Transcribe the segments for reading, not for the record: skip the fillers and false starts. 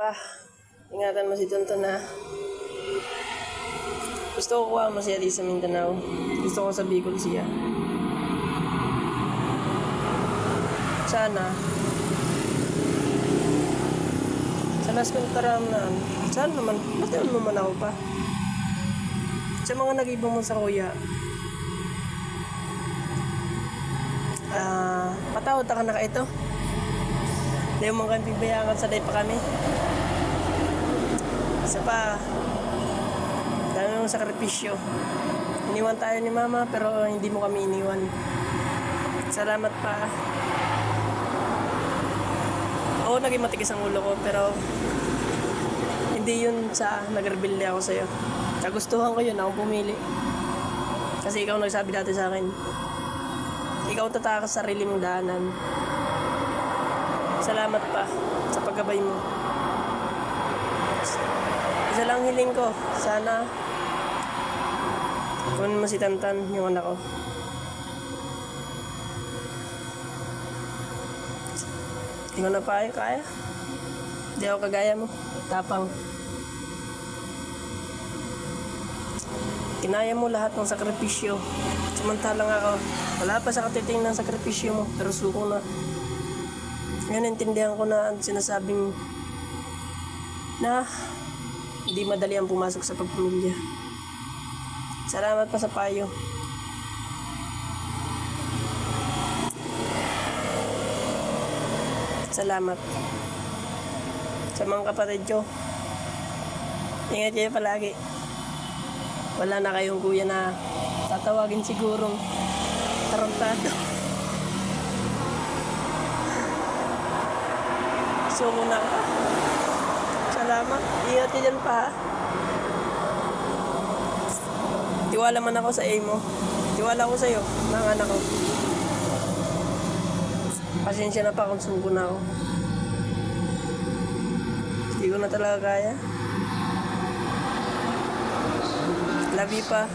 Pa, ingatan mo si Tonton na. Gusto ko kuha mo siya di sa Mindanao. Gusto ko sa Bicol siya. Sana. Sa last kontaram na. Sana naman. Ba't mo man ako pa? Sa mga nag-ibang mo sa kuya. Patawad ka na ka ito. Dahil mga pibayangan sa day pa kami. Isa pa, dami mong sakripisyo. Iniwan tayo ni mama pero hindi mo kami iniwan. Salamat pa. Oo, naging matigas ang ulo ko pero hindi yun sa nag-rebelde ako sa'yo. Kagustuhan ko yun, akong pumili. Kasi ikaw nagsabi dati sa akin. Ikaw tatakas sa sarili mong daanan. Salamat pa sa paggabay mo. Isa lang hiling ko, sana kunin mo si Tantan, yung anak ko. Hindi ko na pa kaya. Hindi ako kagaya mo. Tapang. Kinaya mo lahat ng sakripisyo. Samantalang ako, wala pa sa katiting ng sakripisyo mo, pero suko na. Ngayon, intindihan ko na ang sinasabing na hindi madali ang pumasok sa pagpamilya. Salamat pa sa payo. Salamat. Sa mga kapatid ko, ingat kayo palagi. Wala na kayong kuya na tatawagin sigurong tarantado. So muna ka. Salamat. Ingat ka dyan pa. Tiwala man ako sa mo. Tiwala ko sa'yo, mga anak ko. Pasensya na pa kung suko na ako. Hindi ko na talaga kaya. Love you pa.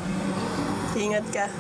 Ingat ka.